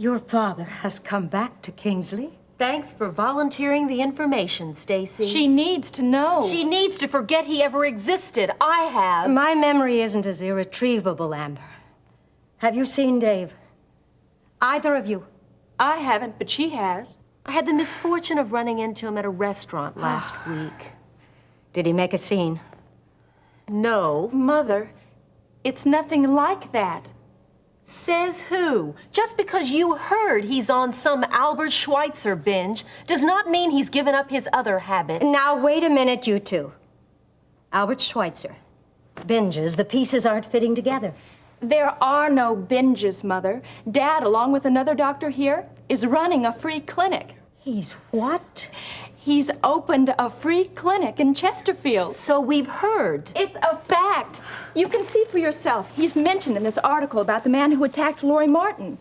Your father has come back to Kingsley? Thanks for volunteering the information, Stacy. She needs to know. She needs to forget he ever existed. I have. My memory isn't as irretrievable, Amber. Have you seen Dave? Either of you? I haven't, but she has. I had the misfortune of running into him at a restaurant last week. Did he make a scene? No. Mother, it's nothing like that. Says who? Just because you heard he's on some Albert Schweitzer binge does not mean he's given up his other habits. Now, wait a minute, you two. Albert Schweitzer. Binges, the pieces aren't fitting together. There are no binges, Mother. Dad, along with another doctor here, is running a free clinic. He's what? He's opened a free clinic in Chesterfield. So we've heard. It's a fact. You can see for yourself. He's mentioned in this article about the man who attacked Lori Martin.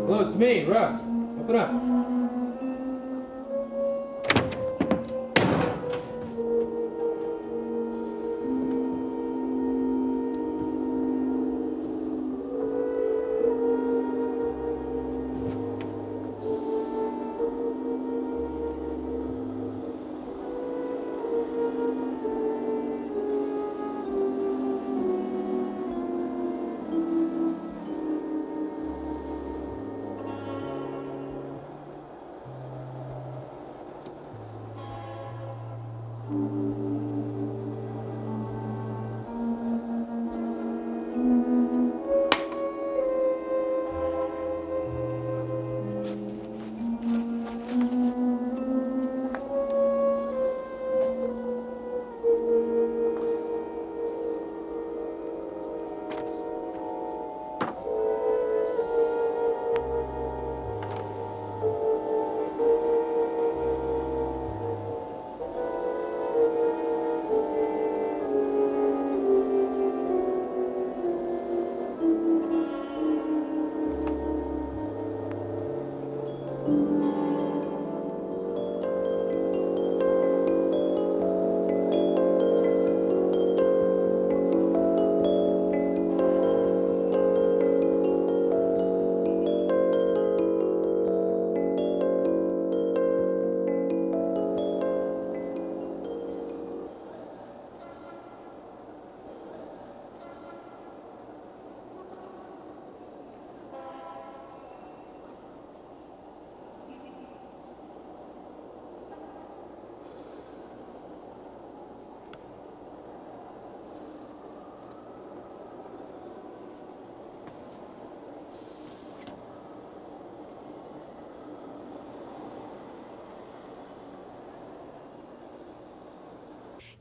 Hello, it's me, Russ. Open up.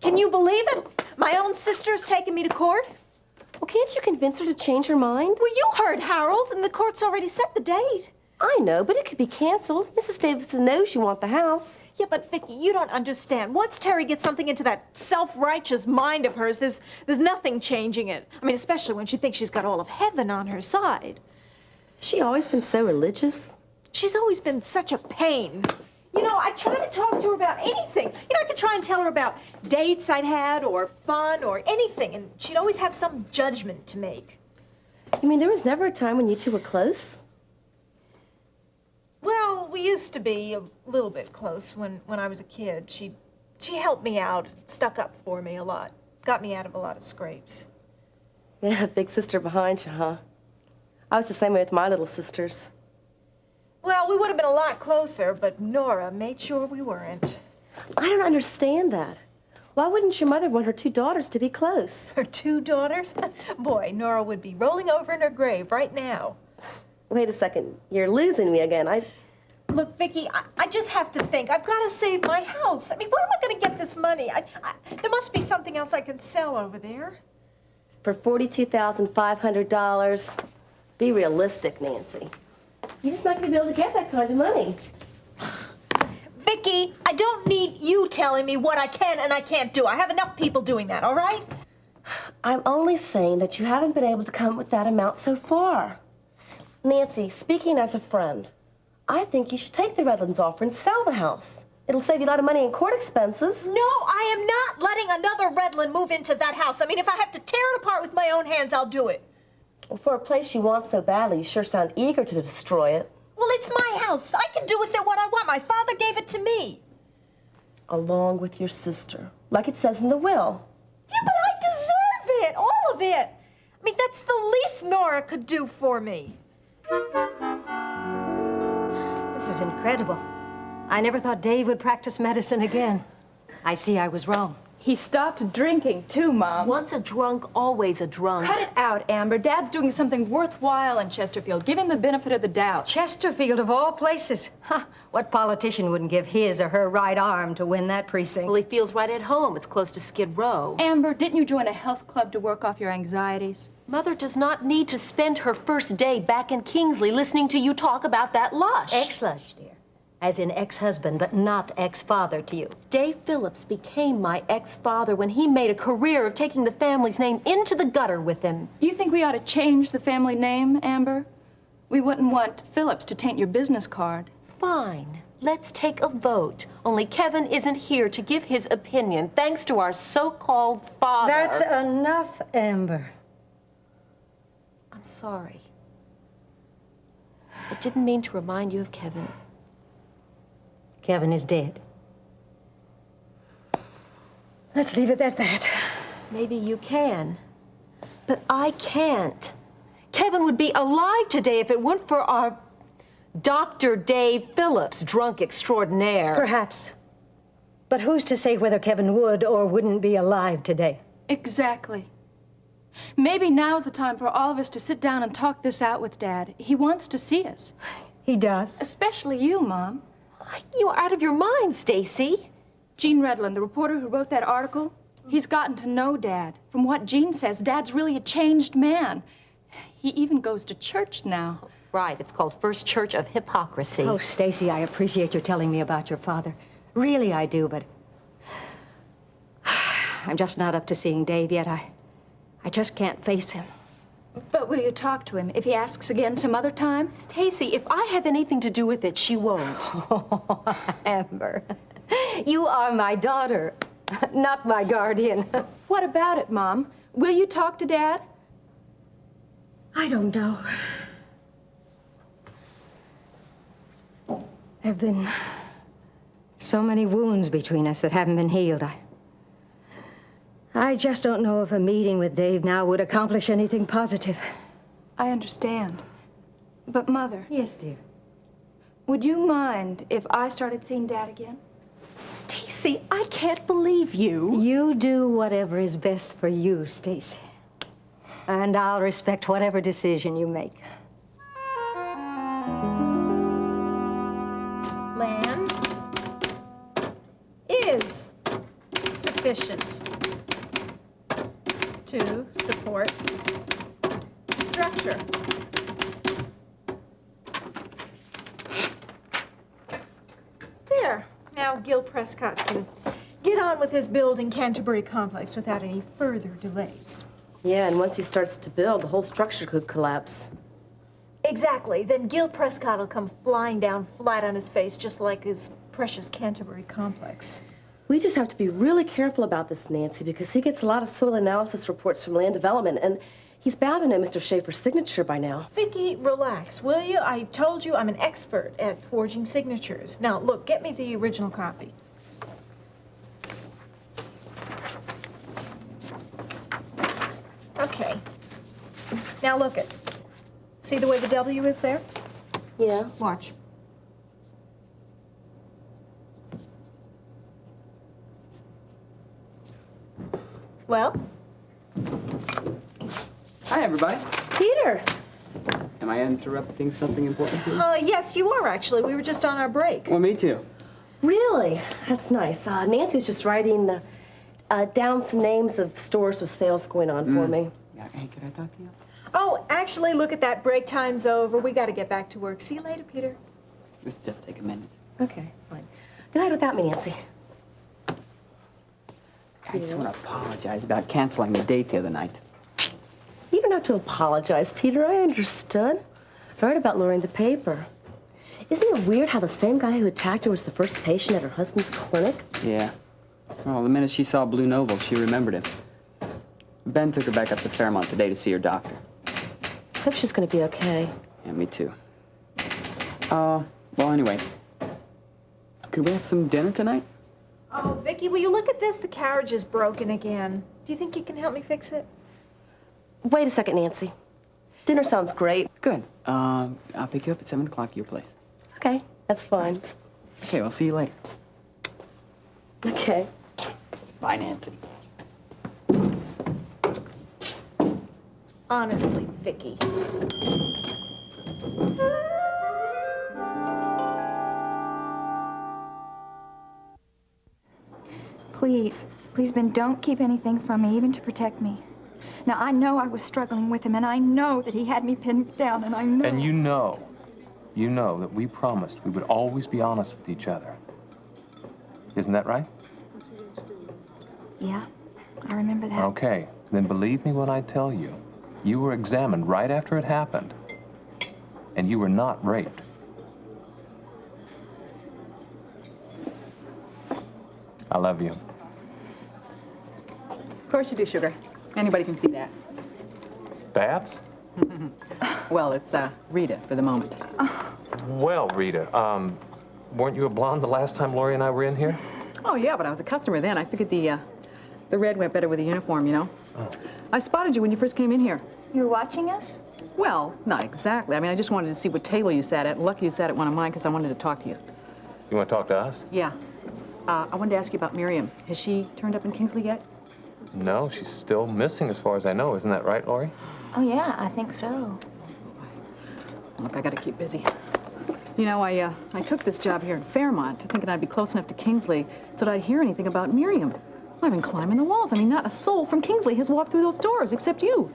Can you believe it? My own sister's taking me to court. Well, can't you convince her to change her mind? Well, you heard Harold, and the court's already set the date. I know, but it could be canceled. Mrs. Davidson knows you want the house. Yeah, but Vicki, you don't understand. Once Terry gets something into that self-righteous mind of hers, there's nothing changing it. I mean, especially when she thinks she's got all of heaven on her side. Has she always been so religious? She's always been such a pain. You know, I try to talk to her about anything. You know, I could try and tell her about dates I'd had or fun or anything, and she'd always have some judgment to make. You mean there was never a time when you two were close? Well, we used to be a little bit close when I was a kid. She helped me out, stuck up for me a lot, got me out of a lot of scrapes. Yeah, big sister behind you, huh? I was the same way with my little sisters. Well, we would have been a lot closer, but Nora made sure we weren't. I don't understand that. Why wouldn't your mother want her two daughters to be close? Her two daughters? Boy, Nora would be rolling over in her grave right now. Wait a second. You're losing me again. Look, Vicki, I just have to think. I've got to save my house. I mean, where am I going to get this money? There must be something else I could sell over there. For $42,500, be realistic, Nancy. You're just not going to be able to get that kind of money. Vicki, I don't need you telling me what I can and I can't do. I have enough people doing that, all right? I'm only saying that you haven't been able to come up with that amount so far. Nancy, speaking as a friend, I think you should take the Redlands offer and sell the house. It'll save you a lot of money in court expenses. No, I am not letting another Redland move into that house. I mean, if I have to tear it apart with my own hands, I'll do it. Well, for a place you want so badly, you sure sound eager to destroy it. Well, it's my house. I can do with it what I want. My father gave it to me. Along with your sister, like it says in the will. Yeah, but I deserve it, all of it. I mean, that's the least Nora could do for me. This is incredible. I never thought Dave would practice medicine again. I see I was wrong. He stopped drinking, too, Mom. Once a drunk, always a drunk. Cut it out, Amber. Dad's doing something worthwhile in Chesterfield. Give him the benefit of the doubt. Chesterfield, of all places. Huh, what politician wouldn't give his or her right arm to win that precinct? Well, he feels right at home. It's close to Skid Row. Amber, didn't you join a health club to work off your anxieties? Mother does not need to spend her first day back in Kingsley listening to you talk about that lush. Ex-lush, dear. As in ex-husband, but not ex-father to you. Dave Phillips became my ex-father when he made a career of taking the family's name into the gutter with him. You think we ought to change the family name, Amber? We wouldn't want Phillips to taint your business card. Fine. Let's take a vote. Only Kevin isn't here to give his opinion, thanks to our so-called father. That's enough, Amber. I'm sorry. I didn't mean to remind you of Kevin. Kevin is dead. Let's leave it at that. Maybe you can, but I can't. Kevin would be alive today if it weren't for our Dr. Dave Phillips, drunk extraordinaire. Perhaps. But who's to say whether Kevin would or wouldn't be alive today? Exactly. Maybe now's the time for all of us to sit down and talk this out with Dad. He wants to see us. He does. Especially you, Mom. You are out of your mind, Stacy. Gene Redland, the reporter who wrote that article, he's gotten to know Dad. From what Gene says, Dad's really a changed man. He even goes to church now. Right, it's called First Church of Hypocrisy. Oh, Stacy, I appreciate your telling me about your father. Really, I do, but I'm just not up to seeing Dave yet. I just can't face him. But will you talk to him if he asks again some other time? Stacy, if I have anything to do with it, she won't. Oh, Amber, you are my daughter, not my guardian. What about it, Mom? Will you talk to Dad? I don't know. There have been so many wounds between us that haven't been healed. I just don't know if a meeting with Dave now would accomplish anything positive. I understand. But, Mother, Yes, dear. would you mind if I started seeing Dad again? Stacy, I can't believe you. You do whatever is best for you, Stacy. And I'll respect whatever decision you make. Land is sufficient to support structure. There. Now Gil Prescott can get on with his building Canterbury complex without any further delays. Yeah, and once he starts to build, the whole structure could collapse. Exactly. Then Gil Prescott will come flying down flat on his face, just like his precious Canterbury complex. We just have to be really careful about this, Nancy, because he gets a lot of soil analysis reports from land development, and he's bound to know Mr. Schaefer's signature by now. Vicki, relax, will you? I told you I'm an expert at forging signatures. Now, look, get me the original copy. Okay. Now look it. See the way the W is there? Yeah. Watch. Well, Hi, everybody. Peter! Am I interrupting something important here? yes, you are actually. We were just on our break. Well, me too. Really? That's nice. Nancy was just writing down some names of stores with sales going on for me. Yeah, hey, could I talk to you? Oh, actually, look at that. Break time's over. We got to get back to work. See you later, Peter. This just take a minute. Okay, fine. Go ahead without me, Nancy. I just want to apologize about canceling the date the other night. You don't have to apologize, Peter. I understood. I read about Lori in the paper. Isn't it weird how the same guy who attacked her was the first patient at her husband's clinic? Yeah. Well, the minute she saw Blue Noble, she remembered him. Ben took her back up to Fairmont today to see her doctor. I hope she's going to be okay. Yeah, me too. Well, anyway. Could we have some dinner tonight? Oh, Vicky, will you look at this? The carriage is broken again. Do you think you can help me fix it? Wait a second, Nancy. Dinner sounds great. Good. I'll pick you up at 7 o'clock at your place. Okay, that's fine. Okay, I'll see you later. Okay. Bye, Nancy. Honestly, Vicky. Please, please, Ben, don't keep anything from me, even to protect me. Now, I know I was struggling with him, and I know that he had me pinned down, and I know... And you know that we promised we would always be honest with each other. Isn't that right? Yeah, I remember that. Okay, then believe me when I tell you, you were examined right after it happened, and you were not raped. I love you. Of course you do, sugar. Anybody can see that. Babs? Well, it's Rita for the moment. Well, Rita, weren't you a blonde the last time Lori and I were in here? Oh, yeah, but I was a customer then. I figured the red went better with the uniform, you know? Oh. I spotted you when you first came in here. You were watching us? Well, not exactly. I mean, I just wanted to see what table you sat at. Lucky you sat at one of mine because I wanted to talk to you. You want to talk to us? Yeah. I wanted to ask you about Miriam. Has she turned up in Kingsley yet? No, she's still missing as far as I know. Isn't that right, Lori? Oh, yeah, I think so. Look, I got to keep busy. You know, I took this job here in Fairmont thinking I'd be close enough to Kingsley so that I'd hear anything about Miriam. I've been climbing the walls. I mean, not a soul from Kingsley has walked through those doors except you.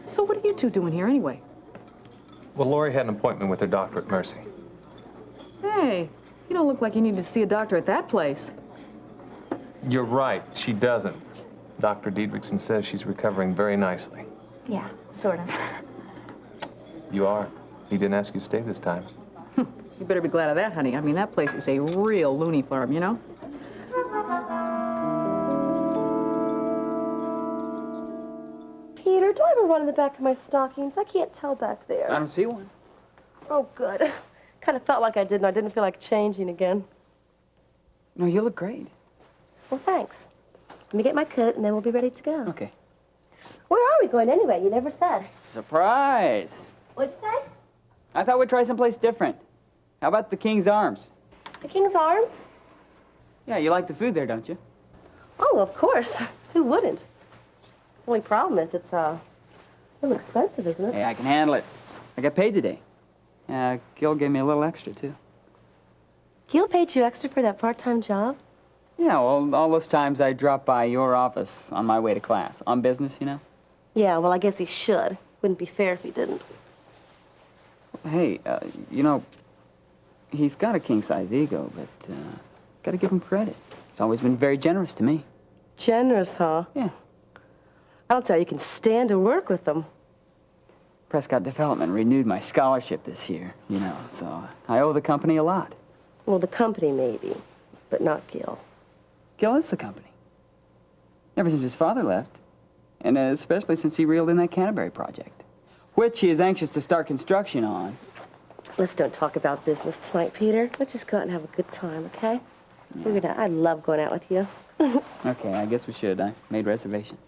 So what are you two doing here anyway? Well, Lori had an appointment with her doctor at Mercy. Hey, you don't look like you need to see a doctor at that place. You're right, she doesn't. Dr. Diedrichsen says she's recovering very nicely. Yeah, sort of. You are. He didn't ask you to stay this time. You better be glad of that, honey. I mean, that place is a real loony farm, you know? Peter, do I have a run in the back of my stockings? I can't tell back there. I don't see one. Oh, good. Kind of felt like I did, and I didn't feel like changing again. No, you look great. Well, thanks. Let me get my coat, and then we'll be ready to go. Okay. Where are we going anyway? You never said. Surprise! What'd you say? I thought we'd try someplace different. How about the King's Arms? The King's Arms? Yeah, you like the food there, don't you? Oh, of course. Who wouldn't? Only problem is it's a little expensive, isn't it? Hey, I can handle it. I got paid today. Gil gave me a little extra, too. Gil paid you extra for that part-time job? Yeah, well, all those times I dropped by your office on my way to class. On business, you know? Yeah, well, I guess he should. Wouldn't be fair if he didn't. Hey, you know, he's got a king-size ego, but gotta give him credit. He's always been very generous to me. Generous, huh? Yeah. I don't see how you can stand to work with them. Prescott Development renewed my scholarship this year, you know, so I owe the company a lot. Well, the company maybe, but not Gil. Gil is the company. Ever since his father left, and especially since he reeled in that Canterbury project, which he is anxious to start construction on. Let's don't talk about business tonight, Peter. Let's just go out and have a good time, okay? Yeah. I love going out with you. Okay, I guess we should. I made reservations.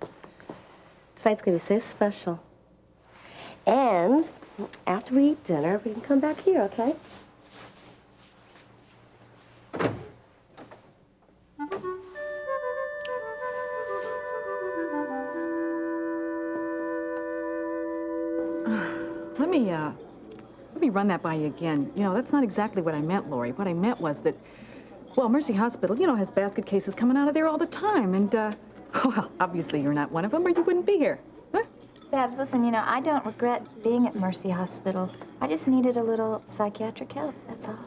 Tonight's gonna be so special. And after we eat dinner, we can come back here, okay? let me run that by you again. You know, that's not exactly what I meant, Lori. What I meant was that, well, Mercy Hospital, you know, has basket cases coming out of there all the time. And, well, obviously you're not one of them or you wouldn't be here. Huh? Babs, listen, you know, I don't regret being at Mercy Hospital. I just needed a little psychiatric help, that's all.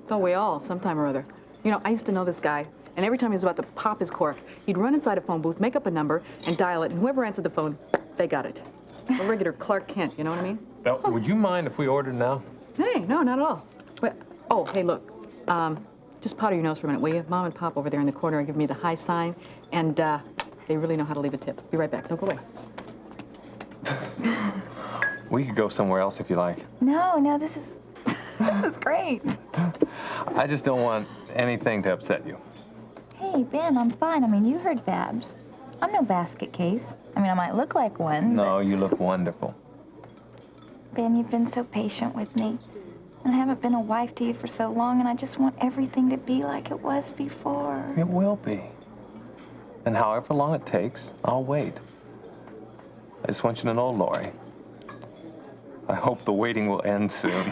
Don't we all, sometime or other. You know, I used to know this guy, and every time he was about to pop his cork, he'd run inside a phone booth, make up a number, and dial it, and whoever answered the phone, they got it. A regular Clark Kent, you know what I mean? Belle, would you mind if we ordered now? Hey, no, not at all. Well, oh, hey, look, just powder your nose for a minute, will you? Mom and Pop over there in the corner are giving me the high sign, and they really know how to leave a tip. Be right back. Don't go away. We could go somewhere else if you like. No, this is great. I just don't want anything to upset you. Hey, Ben, I'm fine. I mean, you heard Babs. I'm no basket case. I mean, I might look like one. No, you look wonderful. Ben, you've been so patient with me. And I haven't been a wife to you for so long, and I just want everything to be like it was before. It will be. And however long it takes, I'll wait. I just want you to know, Lori, I hope the waiting will end soon.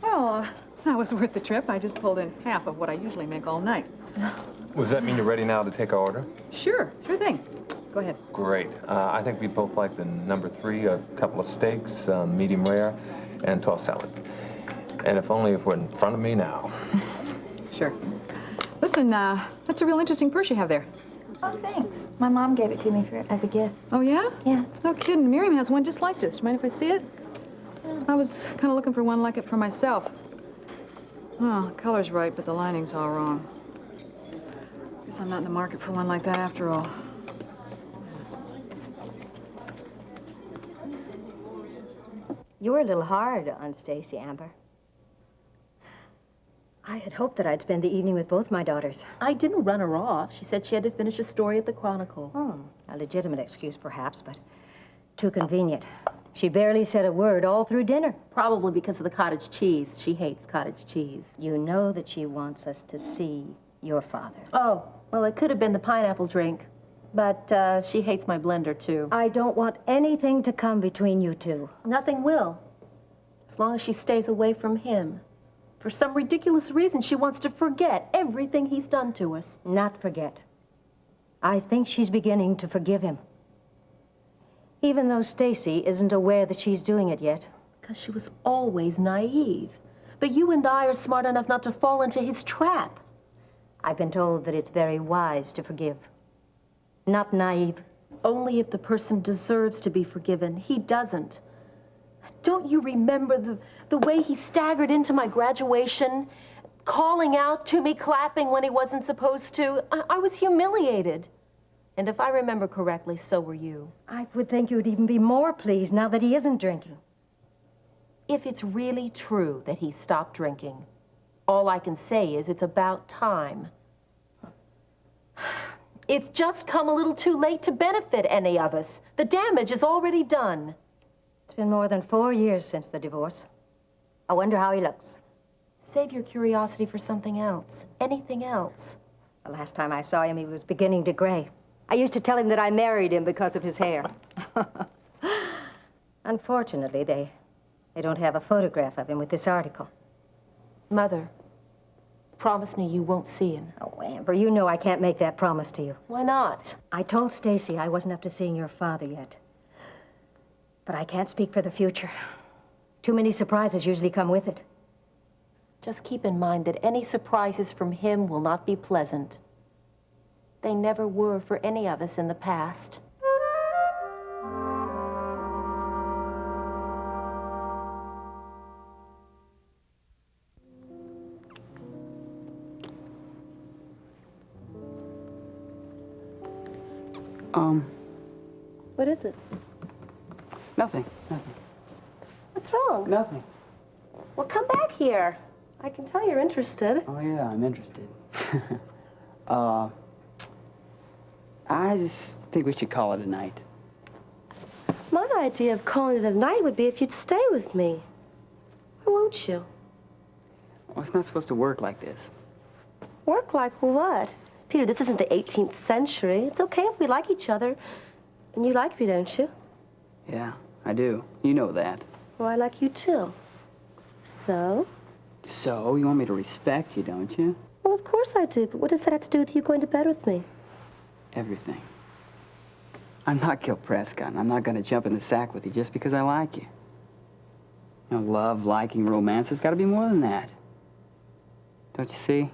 Well, that was worth the trip. I just pulled in half of what I usually make all night. Does that mean you're ready now to take our order? Sure thing. Go ahead. Great. I think we both like the number 3, a couple of steaks, medium rare, and 12 salads. And if only if we're in front of me now. Sure. Listen, that's a real interesting purse you have there. Oh, thanks. My mom gave it to me as a gift. Oh, yeah? Yeah. No kidding. Miriam has one just like this. Do you mind if I see it? I was kind of looking for one like it for myself. Well, the color's right, but the lining's all wrong. Guess I'm not in the market for one like that after all. You were a little hard on Stacy, Amber. I had hoped that I'd spend the evening with both my daughters. I didn't run her off. She said she had to finish a story at the Chronicle. A legitimate excuse, perhaps, but too convenient. She barely said a word all through dinner. Probably because of the cottage cheese. She hates cottage cheese. You know that she wants us to see your father. Oh, well, it could have been the pineapple drink. But she hates my blender, too. I don't want anything to come between you two. Nothing will. As long as she stays away from him. For some ridiculous reason, she wants to forget everything he's done to us. Not forget. I think she's beginning to forgive him. Even though Stacy isn't aware that she's doing it yet. Because she was always naive. But you and I are smart enough not to fall into his trap. I've been told that it's very wise to forgive. Not naive. Only if the person deserves to be forgiven. He doesn't. Don't you remember the way he staggered into my graduation, calling out to me, clapping when he wasn't supposed to? I was humiliated. And if I remember correctly, so were you. I would think you'd even be more pleased now that he isn't drinking. If it's really true that he stopped drinking, all I can say is it's about time. It's just come a little too late to benefit any of us. The damage is already done. It's been more than 4 years since the divorce. I wonder how he looks. Save your curiosity for something else. Anything else. The last time I saw him, he was beginning to gray. I used to tell him that I married him because of his hair. Unfortunately, they don't have a photograph of him with this article. Mother, promise me you won't see him. Oh, Amber, you know I can't make that promise to you. Why not? I told Stacy I wasn't up to seeing your father yet. But I can't speak for the future. Too many surprises usually come with it. Just keep in mind that any surprises from him will not be pleasant. They never were for any of us in the past. What is it? Nothing. What's wrong? Nothing. Well, come back here. I can tell you're interested. Oh, yeah, I'm interested. I just think we should call it a night. My idea of calling it a night would be if you'd stay with me. Why won't you? Well, it's not supposed to work like this. Work like what? Peter, this isn't the 18th century. It's okay if we like each other. And you like me, don't you? Yeah, I do. You know that. Well, I like you too. So? So, you want me to respect you, don't you? Well, of course I do, but what does that have to do with you going to bed with me? Everything. I'm not Gil Prescott, and I'm not going to jump in the sack with you just because I like you. You know, love, liking, romance, there's got to be more than that. Don't you see?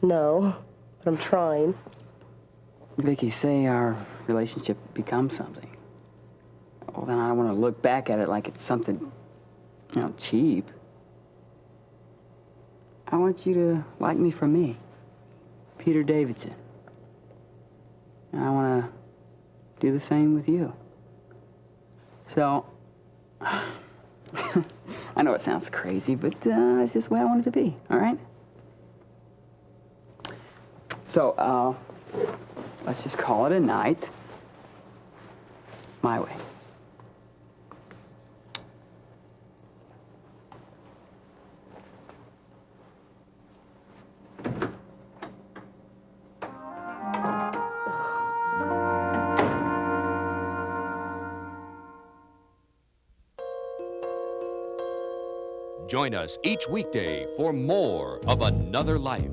No, but I'm trying. Vicky, say our relationship becomes something. Well, then I don't want to look back at it like it's something, you know, cheap. I want you to like me for me, Peter Davidson. And I want to do the same with you. So, I know it sounds crazy, but it's just the way I want it to be, all right? So, let's just call it a night. My way. Join us each weekday for more of Another Life.